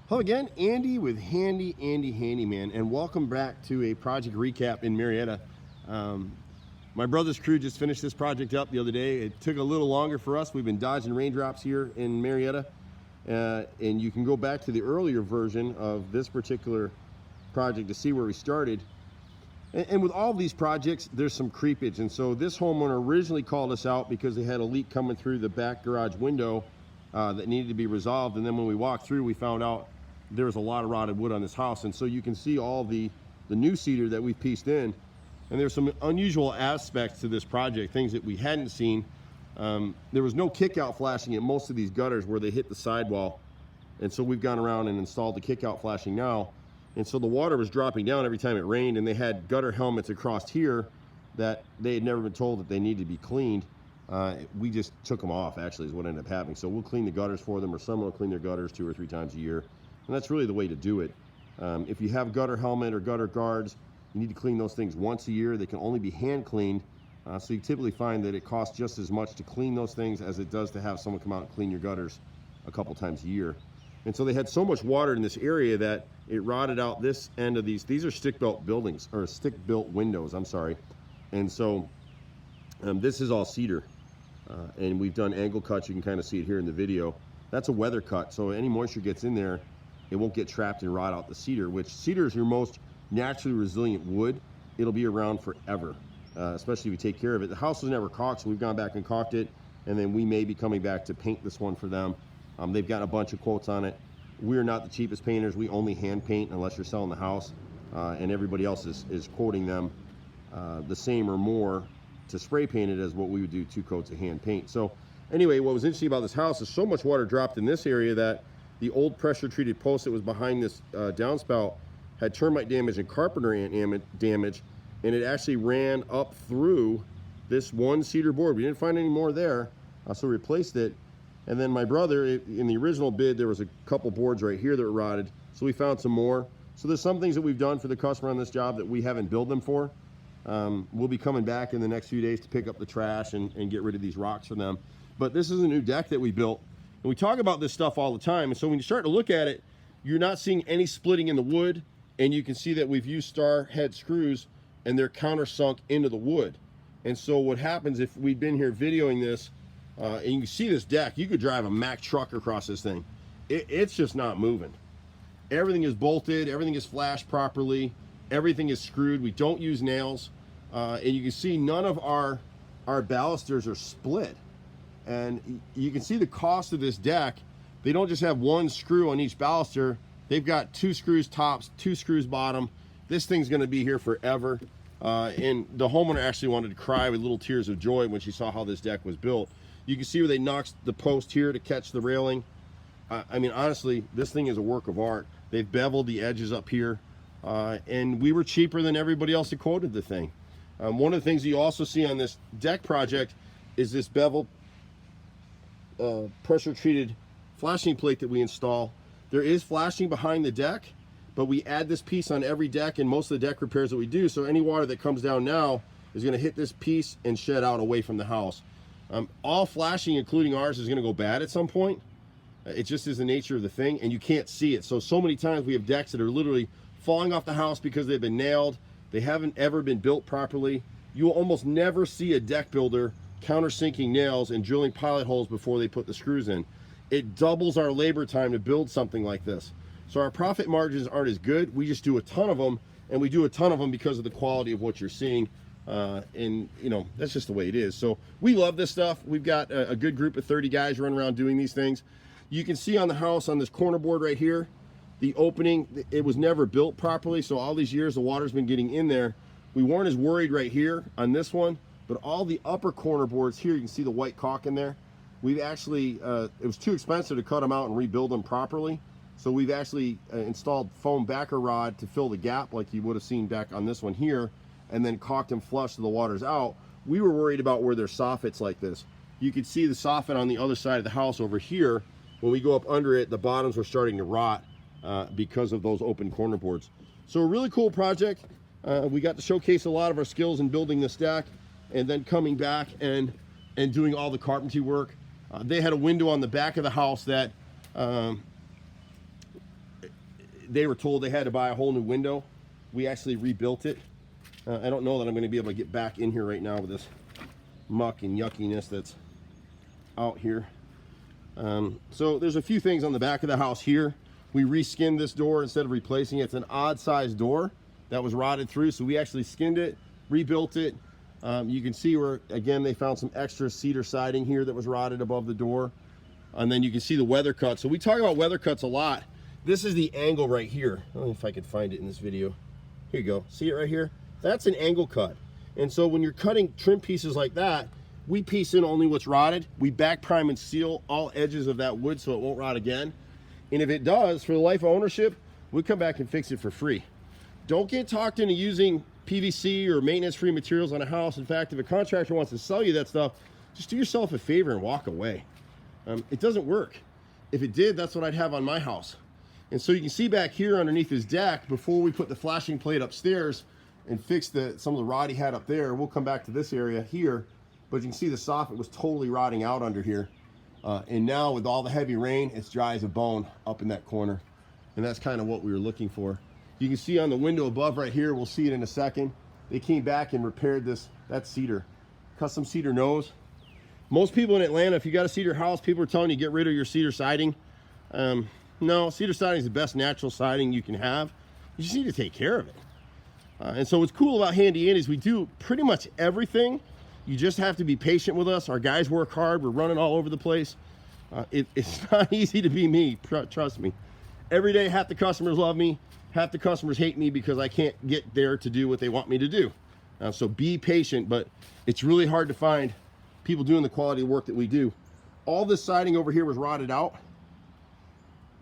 Hello again, Andy with HandyANdy Handyman, and welcome back to a project recap in Marietta. My brother's crew just finished this project up the other day. It took a little longer for us. We've been dodging raindrops here in Marietta, and you can go back to the earlier version of this particular project to see where we started. And with all of these projects, there's some creepage, and so this homeowner originally called us out because they had a leak coming through the back garage window that needed to be resolved. And then when we walked through, we found out there was a lot of rotted wood on this house. And so you can see all the new cedar that we've pieced in. And there's some unusual aspects to this project, things that we hadn't seen. There was no kick-out flashing at most of these gutters where they hit the sidewall. And so we've gone around and installed the kick-out flashing now. And so the water was dropping down every time it rained, and they had gutter helmets across here that they had never been told that they needed to be cleaned. We just took them off, actually, is what ended up happening. So we'll clean the gutters for them, or someone will clean their gutters 2 or 3 times a year. And that's really the way to do it. If you have gutter helmet or gutter guards, you need to clean those things once a year. They can only be hand cleaned. So you typically find that it costs just as much to clean those things as it does to have someone come out and clean your gutters a couple times a year. And so they had so much water in this area that it rotted out this end of these. These are stick-built buildings, or stick-built windows, I'm sorry. And so this is all cedar. And we've done angle cuts. You can kind of see it here in the video. That's a weather cut, so any moisture gets in there, it won't get trapped and rot out the cedar, which cedar is your most naturally resilient wood. It'll be around forever, especially if you take care of it. The house was never caulked, so we've gone back and caulked it, and then we may be coming back to paint this one for them. They've got a bunch of quotes on it. We're not the cheapest painters. We only hand paint unless you're selling the house, and everybody else is quoting them the same or more to spray paint it as what we would do 2 coats of hand paint. So anyway, what was interesting about this house is so much water dropped in this area that the old pressure treated post that was behind this downspout had termite damage and carpenter ant damage, and it actually ran up through this one cedar board. We didn't find any more there, so we replaced it. And then my brother, in the original bid, there was a couple boards right here that were rotted, so we found some more. So there's some things that we've done for the customer on this job that we haven't billed them for. We'll be coming back in the next few days to pick up the trash and get rid of these rocks for them. But this is a new deck that we built, and we talk about this stuff all the time. And so when you start to look at it, you're not seeing any splitting in the wood, and you can see that we've used star head screws and they're countersunk into the wood. And so what happens if we'd been here videoing this, and you can see this deck, you could drive a Mack truck across this thing. It's just not moving. Everything is bolted, everything is flashed properly, everything is screwed. We don't use nails, and you can see none of our balusters are split. And you can see the cost of this deck. They don't just have 1 screw on each baluster. They've got 2 screws tops, 2 screws bottom. This thing's gonna be here forever. And the homeowner actually wanted to cry with little tears of joy when she saw how this deck was built. You can see where they knocked the post here to catch the railing. I mean, honestly, this thing is a work of art. They've beveled the edges up here, and we were cheaper than everybody else that quoted the thing. One of the things you also see on this deck project is this bevel pressure treated flashing plate that we install. There is flashing behind the deck, but we add this piece on every deck in most of the deck repairs that we do, so any water that comes down now is going to hit this piece and shed out away from the house. All flashing, including ours, is going to go bad at some point. It just is the nature of the thing, and you can't see it. So many times we have decks that are literally falling off the house because they've been nailed. They haven't ever been built properly. You will almost never see a deck builder countersinking nails and drilling pilot holes before they put the screws in. It doubles our labor time to build something like this. So our profit margins aren't as good. We just do a ton of them, and we do a ton of them because of the quality of what you're seeing. And you know, that's just the way it is. So we love this stuff. We've got a good group of 30 guys running around doing these things. You can see on the house, on this corner board right here, the opening, it was never built properly. So all these years the water's been getting in there. We weren't as worried right here on this one, but all the upper corner boards here, you can see the white caulk in there. We've actually, it was too expensive to cut them out and rebuild them properly. So we've actually installed foam backer rod to fill the gap like you would have seen back on this one here, and then caulked them flush so the water's out. We were worried about where there's soffits like this. You could see the soffit on the other side of the house over here. When we go up under it, the bottoms were starting to rot because of those open corner boards. So a really cool project. We got to showcase a lot of our skills in building this deck, and then coming back and doing all the carpentry work. They had a window on the back of the house that they were told they had to buy a whole new window. We actually rebuilt it. I don't know that I'm going to be able to get back in here right now with this muck and yuckiness that's out here. So there's a few things on the back of the house here. We reskinned this door instead of replacing it. It's an odd sized door that was rotted through, so we actually skinned it, rebuilt it. You can see where, again, they found some extra cedar siding here that was rotted above the door. And then you can see the weather cut. So we talk about weather cuts a lot. This is the angle right here. I don't know if I can find it in this video. Here you go. See it right here? That's an angle cut. And so when you're cutting trim pieces like that, we piece in only what's rotted. We back prime and seal all edges of that wood so it won't rot again. And if it does, for the life of ownership, we come back and fix it for free. Don't get talked into using PVC or maintenance-free materials on a house. In fact, if a contractor wants to sell you that stuff, just do yourself a favor and walk away. It doesn't work. If it did, that's what I'd have on my house. And so you can see back here underneath his deck, before we put the flashing plate upstairs and fix some of the rot he had up there, we'll come back to this area here, but you can see the soffit was totally rotting out under here. And now with all the heavy rain, it's dry as a bone up in that corner. And that's kind of what we were looking for. You can see on the window above right here, we'll see it in a second. They came back and repaired this, that's cedar, custom cedar nose. Most people in Atlanta, if you got a cedar house, people are telling you get rid of your cedar siding. No, cedar siding is the best natural siding you can have. You just need to take care of it. And so what's cool about Handy Andy is we do pretty much everything. You just have to be patient with us. Our guys work hard. We're running all over the place. It's not easy to be me, trust me. Every day, half the customers love me. Half the customers hate me because I can't get there to do what they want me to do. So be patient, but it's really hard to find people doing the quality of work that we do. All this siding over here was rotted out.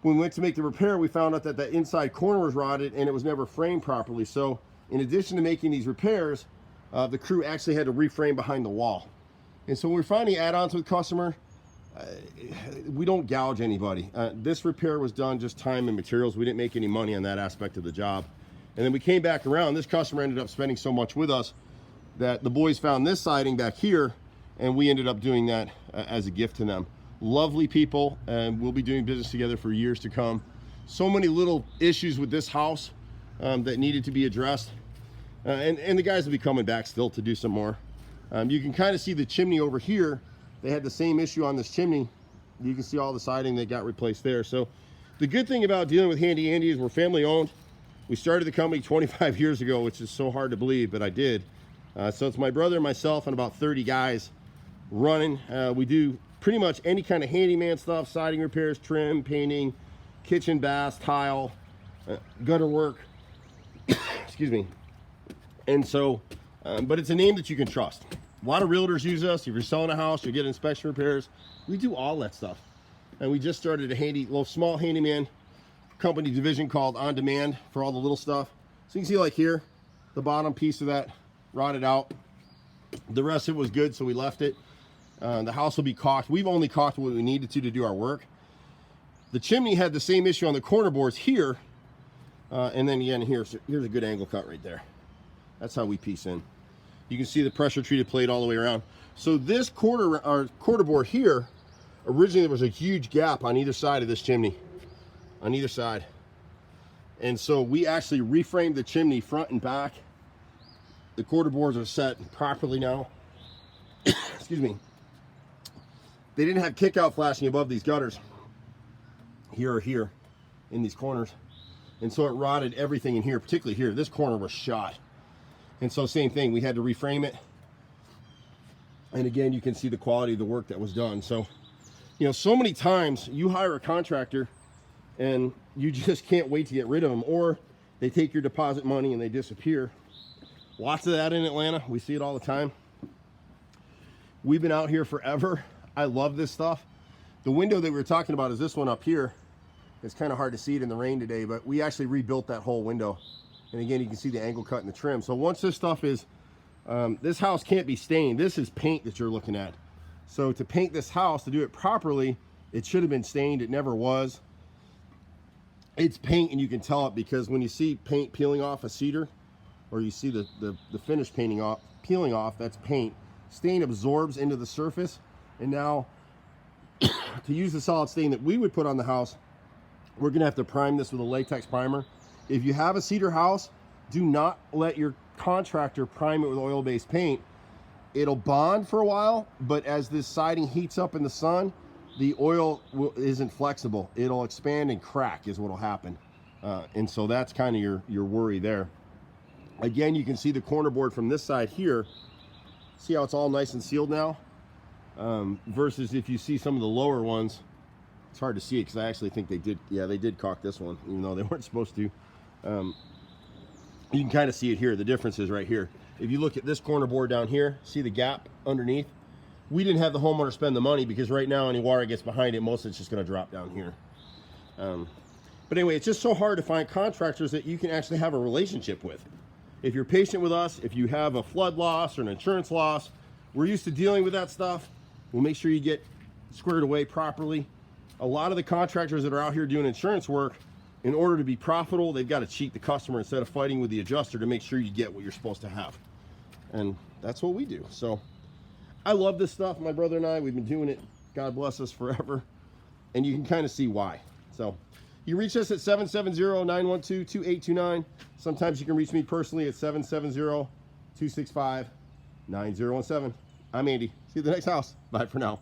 When we went to make the repair, we found out that the inside corner was rotted and it was never framed properly. So in addition to making these repairs, the crew actually had to reframe behind the wall. And so when we're finding add-ons with customer, we don't gouge anybody. This repair was done just time and materials. We didn't make any money on that aspect of the job. And then we came back around. This customer ended up spending so much with us that the boys found this siding back here, and we ended up doing that as a gift to them. Lovely people, and we'll be doing business together for years to come. So many little issues with this house that needed to be addressed. And the guys will be coming back still to do some more. You can kind of see the chimney over here. They had the same issue on this chimney. You can see all the siding that got replaced there. So the good thing about dealing with Handy Andy is we're family owned. We started the company 25 years ago, which is so hard to believe, but I did. So it's my brother, myself, and about 30 guys running. We do pretty much any kind of handyman stuff, siding repairs, trim, painting, kitchen, bath, tile, gutter work, excuse me. And so, but it's a name that you can trust. A lot of realtors use us. If you're selling a house, you get inspection repairs. We do all that stuff. And we just started a small handyman company division called On Demand for all the little stuff. So you can see like here, the bottom piece of that rotted out. The rest of it was good, so we left it. The house will be caulked. We've only caulked what we needed to do our work. The chimney had the same issue on the corner boards here. And then again, here's a good angle cut right there. That's how we piece in. You can see the pressure treated plate all the way around. So this quarter board here, originally there was a huge gap on either side of this chimney, on either side. And so we actually reframed the chimney front and back. The quarter boards are set properly now. Excuse me. They didn't have kick-out flashing above these gutters, here or here, in these corners. And so it rotted everything in here, particularly here. This corner was shot. And so same thing, we had to reframe it. And again, you can see the quality of the work that was done. So, you know, so many times you hire a contractor and you just can't wait to get rid of them, or they take your deposit money and they disappear. Lots of that in Atlanta. We see it all the time. We've been out here forever. I love this stuff. The window that we were talking about is this one up here. It's kind of hard to see it in the rain today, but we actually rebuilt that whole window. And again, you can see the angle cut and the trim. So once this stuff is, this house can't be stained. This is paint that you're looking at. So to paint this house, to do it properly, it should have been stained. It never was. It's paint, and you can tell it because when you see paint peeling off a cedar, or you see the finish peeling off, that's paint. Stain absorbs into the surface. And now to use the solid stain that we would put on the house, We're gonna have to prime this with a latex primer. If you have a cedar house, do not let your contractor prime it with oil-based paint. It'll bond for a while, but as this siding heats up in the sun, the oil isn't flexible. It'll expand and crack is what'll happen. And so that's kind of your worry there. Again, you can see the corner board from this side here. See how it's all nice and sealed now? Versus if you see some of the lower ones, it's hard to see it because I actually think they did caulk this one, even though they weren't supposed to. You can kind of see it here. The difference is right here. If you look at this corner board down here, see the gap underneath? We didn't have the homeowner spend the money because right now any water gets behind it, most of it's just going to drop down here. But anyway, it's just so hard to find contractors that you can actually have a relationship with. If you're patient with us, if you have a flood loss or an insurance loss, we're used to dealing with that stuff. We'll make sure you get squared away properly. A lot of the contractors that are out here doing insurance work, in order to be profitable, they've got to cheat the customer instead of fighting with the adjuster to make sure you get what you're supposed to have. And that's what we do. So I love this stuff. My brother and I, we've been doing it, God bless us, forever. And you can kind of see why. So you reach us at 770-912-2829. Sometimes you can reach me personally at 770-265-9017. I'm Andy. See you at the next house. Bye for now.